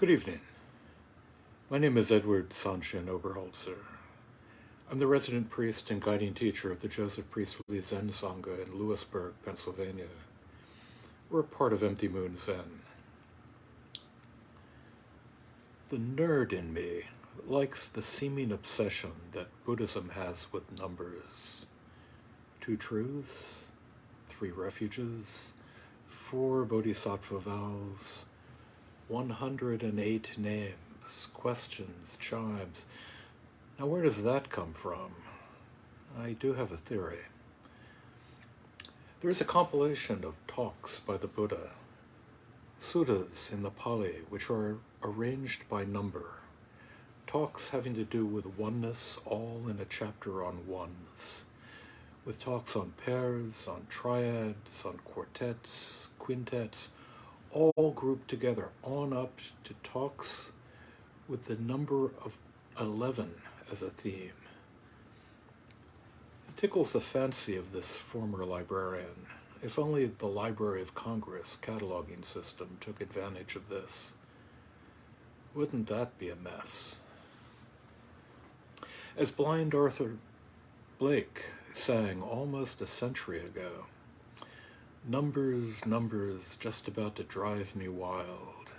Good evening. My name is Edward Sanshin Oberholtzer. I'm the resident priest and guiding teacher of the Joseph Priestley Zen Sangha in Lewisburg, Pennsylvania. We're a part of Empty Moon Zen. The nerd in me likes the seeming obsession that Buddhism has with numbers. 2 truths, 3 refuges, 4 bodhisattva vows, 108 names, questions, chimes. Now, where does that come from? I do have a theory. There is a compilation of talks by the Buddha, suttas in the Pali, which are arranged by number, talks having to do with oneness, all in a chapter on ones, with talks on pairs, on triads, on quartets, quintets, all grouped together on up to talks with the number of 11 as a theme. It tickles the fancy of this former librarian. If only the Library of Congress cataloging system took advantage of this. Wouldn't that be a mess? As blind Arthur Blake sang almost a century ago, numbers, numbers, just about to drive me wild.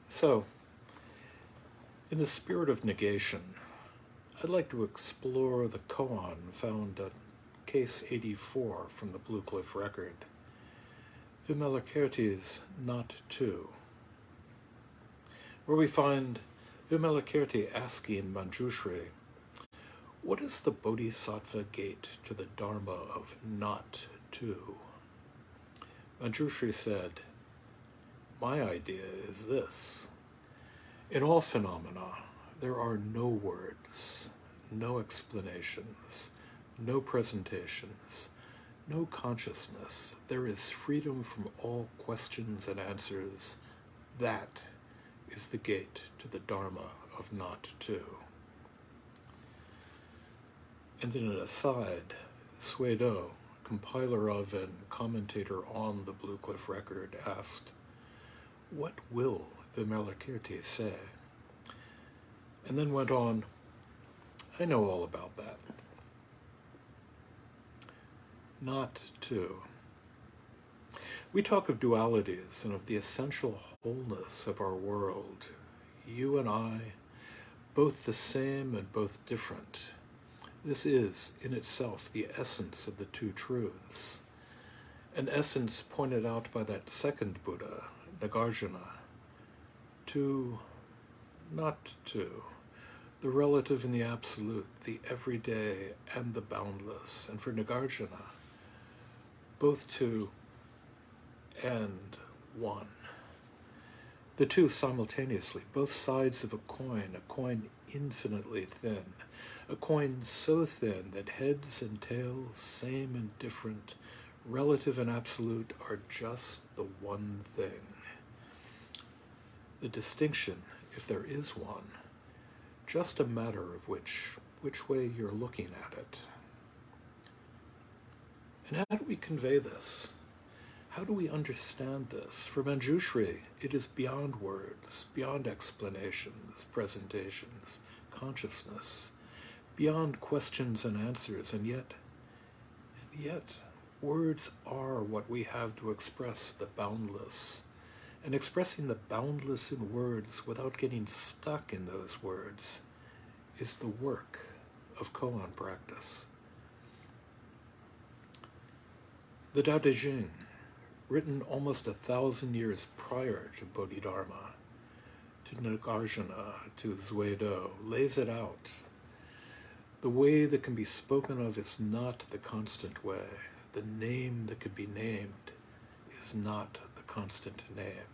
So, in the spirit of negation, I'd like to explore the koan found at Case 84 from the Blue Cliff record, Vimalakirti's Not To, where we find Vimalakirti asking Manjushri, what is the Bodhisattva gate to the Dharma of not to? Manjushri said, my idea is this. In all phenomena, there are no words, no explanations, no presentations, no consciousness. There is freedom from all questions and answers. That is the gate to the Dharma of not to. And in an aside, Suedo, compiler of and commentator on the Blue Cliff record, asked, what will Vimalakirti say? And then went on, I know all about that. Not to. We talk of dualities and of the essential wholeness of our world. You and I, both the same and both different. This is, in itself, the essence of the 2 truths, an essence pointed out by that second Buddha, Nagarjuna, to, not to, the relative and the absolute, the everyday and the boundless, and for Nagarjuna, both 2 and 1. The 2 simultaneously, both sides of a coin infinitely thin, a coin so thin that heads and tails, same and different, relative and absolute, are just the one thing. The distinction, if there is one, just a matter of which way you're looking at it. And how do we convey this? How do we understand this? For Manjushri, it is beyond words, beyond explanations, presentations, consciousness, beyond questions and answers, and yet, words are what we have to express the boundless. And expressing the boundless in words without getting stuck in those words is the work of koan practice. The Tao Te Ching, written almost 1,000 years prior to Bodhidharma, to Nagarjuna, to Suedo, lays it out. The way that can be spoken of is not the constant way. The name that could be named is not the constant name.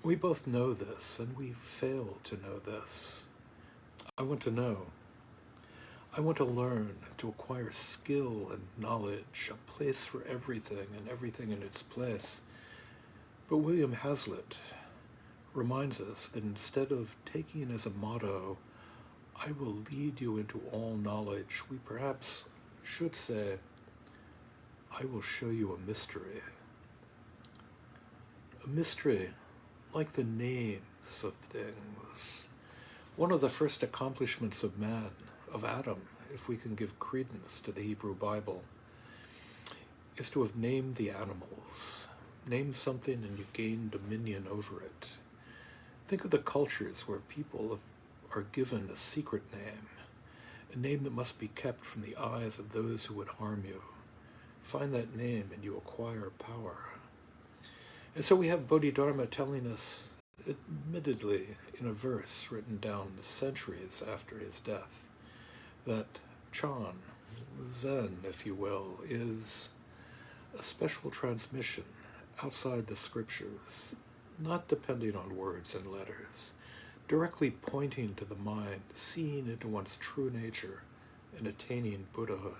We both know this, and we fail to know this. I want to know. I want to learn, to acquire skill and knowledge, a place for everything and everything in its place. But William Hazlitt reminds us that instead of taking as a motto, I will lead you into all knowledge, we perhaps should say, I will show you a mystery. a mystery like the names of things. One of the first accomplishments of man, of Adam, if we can give credence to the Hebrew Bible, is to have named the animals. Name something and you gain dominion over it. Think of the cultures where people are given a secret name, a name that must be kept from the eyes of those who would harm you. Find that name and you acquire power. And so we have Bodhidharma telling us, admittedly in a verse written down centuries after his death, that Chan, Zen, if you will, is a special transmission outside the scriptures, not depending on words and letters, directly pointing to the mind, seeing into one's true nature, and attaining Buddhahood.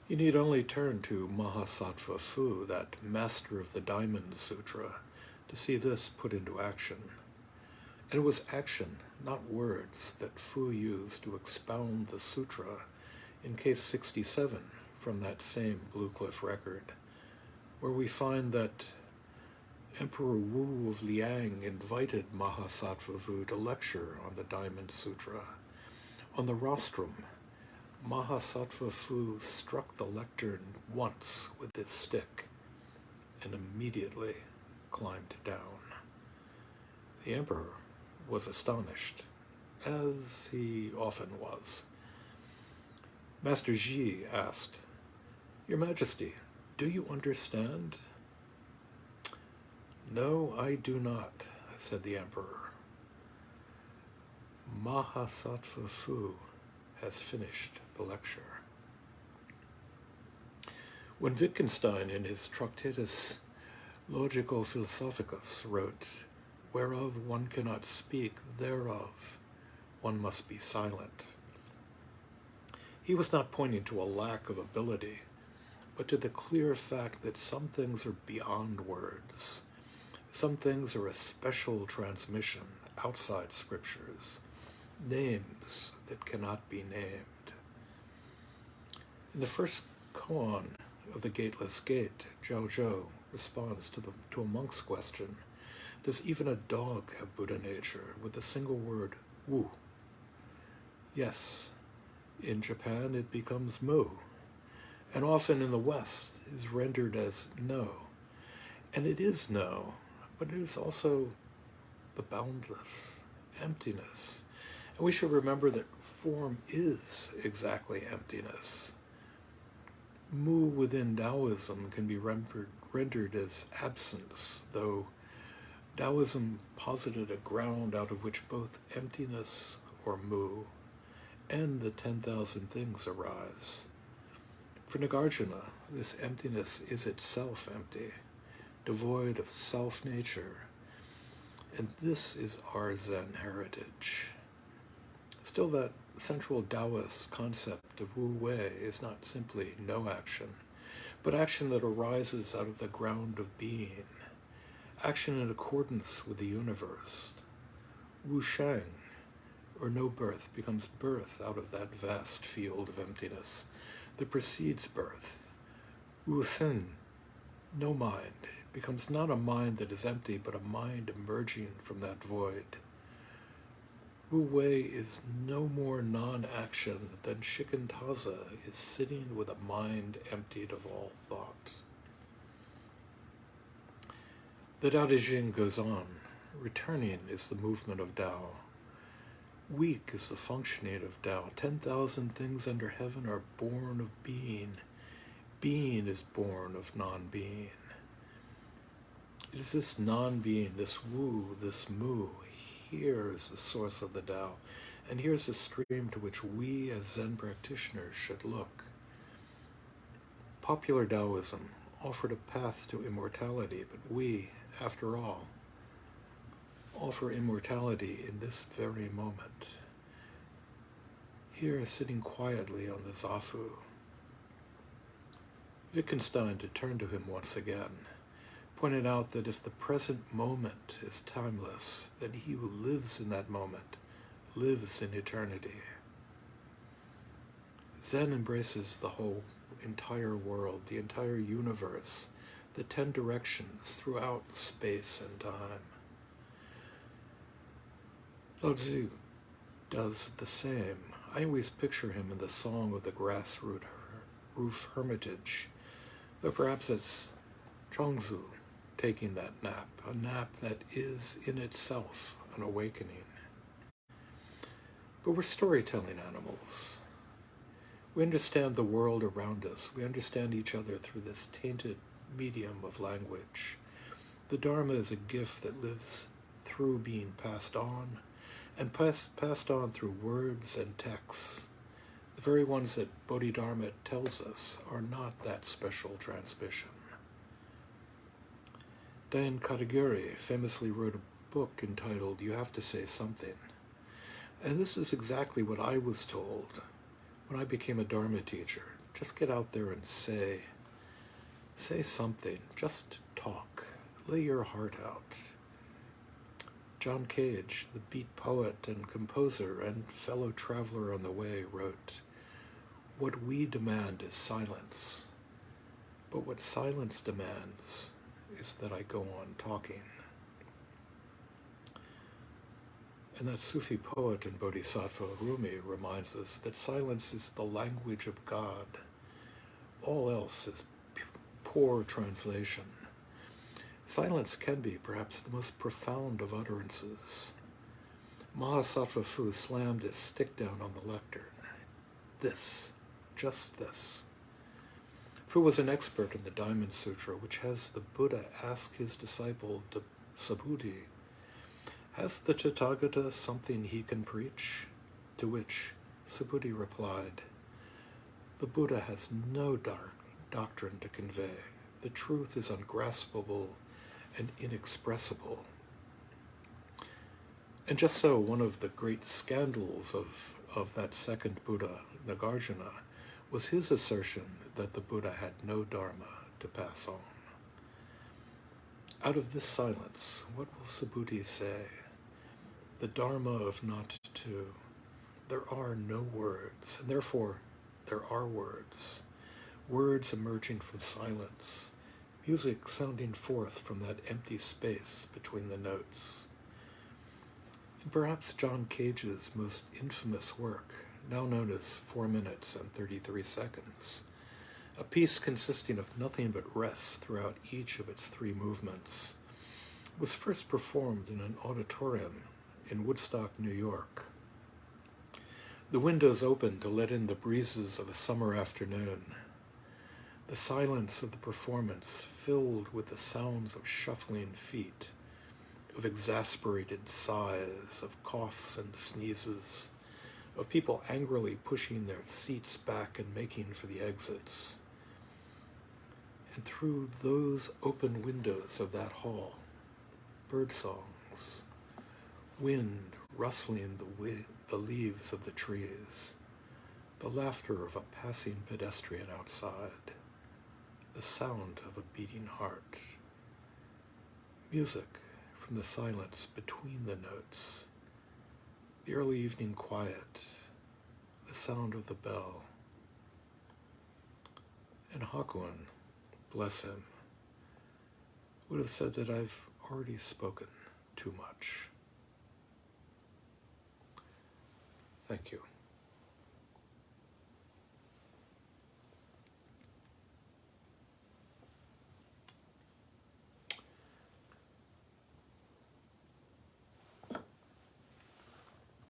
You need only turn to Mahasattva Fu, that master of the Diamond Sutra, to see this put into action. And it was action, not words, that Fu used to expound the sutra in case 67 from that same Blue Cliff record, where we find that Emperor Wu of Liang invited Mahasattva Fu to lecture on the Diamond Sutra. On the rostrum, Mahasattva Fu struck the lectern once with his stick and immediately climbed down. The emperor was astonished, as he often was. Master Ji asked, "Your Majesty, do you understand?" "No, I do not," said the emperor. Mahasattva Fu has finished the lecture. When Wittgenstein in his Tractatus Logico-Philosophicus wrote, "Whereof one cannot speak, thereof one must be silent," he was not pointing to a lack of ability, but to the clear fact that some things are beyond words. Some things are a special transmission outside scriptures, names that cannot be named. In the first koan of the Gateless Gate, Zhao Zhou responds to a monk's question, "Does even a dog have Buddha nature?" with the single word, wu. Yes, in Japan it becomes mu, and often in the West is rendered as no. And it is no, but it is also the boundless emptiness. And we should remember that form is exactly emptiness. Mu within Taoism can be rendered as absence, though Taoism posited a ground out of which both emptiness, or mu, and the 10,000 things arise. For Nagarjuna, this emptiness is itself empty, devoid of self-nature, and this is our Zen heritage. Still, that central Taoist concept of Wu Wei is not simply no action, but action that arises out of the ground of being, action in accordance with the universe. Wu Shang, or no birth, becomes birth out of that vast field of emptiness that precedes birth. Wu Sin, no mind, becomes not a mind that is empty, but a mind emerging from that void. Wu Wei is no more non-action than Shikantaza is sitting with a mind emptied of all thought. The Tao Te Ching goes on. Returning is the movement of Tao. Weak is the functioning of Tao. 10,000 things under heaven are born of being. Being is born of non-being. It is this non-being, this Wu, this Mu. Here is the source of the Tao, and here's the stream to which we as Zen practitioners should look. Popular Taoism offered a path to immortality, but we, after all, offer immortality in this very moment. Here, sitting quietly on the Zafu. Wittgenstein, to turn to him once again, pointed out that if the present moment is timeless, then he who lives in that moment lives in eternity. Zen embraces the whole entire world, the entire universe, the 10 directions throughout space and time. Lao Tzu does the same. I always picture him in the Song of the Roof Hermitage, though perhaps it's Zhuangzi taking that nap, a nap that is in itself an awakening. But we're storytelling animals. We understand the world around us. We understand each other through this tainted medium of language. The Dharma is a gift that lives through being passed on, and passed on through words and texts. The very ones that Bodhidharma tells us are not that special transmission. Diane Katagiri famously wrote a book entitled You Have to Say Something. And this is exactly what I was told when I became a Dharma teacher. Just get out there and say something. Just talk. Lay your heart out. John Cage, the beat poet and composer and fellow traveler on the way, wrote, "What we demand is silence, but what silence demands is that I go on talking." And that Sufi poet and Bodhisattva Rumi reminds us that silence is the language of God. All else is poor translation. Silence can be perhaps the most profound of utterances. Mahasattva Fu slammed his stick down on the lectern. This, just this. Fu was an expert in the Diamond Sutra, which has the Buddha ask his disciple Subhuti, "Has the Tathagata something he can preach?" To which Subhuti replied, "The Buddha has no doctrine to convey. The truth is ungraspable and inexpressible." And just so, one of the great scandals of that second Buddha, Nagarjuna, was his assertion that the Buddha had no Dharma to pass on. Out of this silence, what will Subhuti say? The Dharma of not to. There are no words, and therefore there are words. Words emerging from silence. Music sounding forth from that empty space between the notes. In perhaps John Cage's most infamous work, now known as 4 minutes and 33 seconds, a piece consisting of nothing but rest throughout each of its 3 movements, was first performed in an auditorium in Woodstock, New York. The windows opened to let in the breezes of a summer afternoon. The silence of the performance filled with the sounds of shuffling feet, of exasperated sighs, of coughs and sneezes, of people angrily pushing their seats back and making for the exits. And through those open windows of that hall, bird songs, wind rustling the leaves of the trees, the laughter of a passing pedestrian outside, the sound of a beating heart, music from the silence between the notes, the early evening quiet, the sound of the bell. And Hakuin, bless him, would have said that I've already spoken too much. Thank you.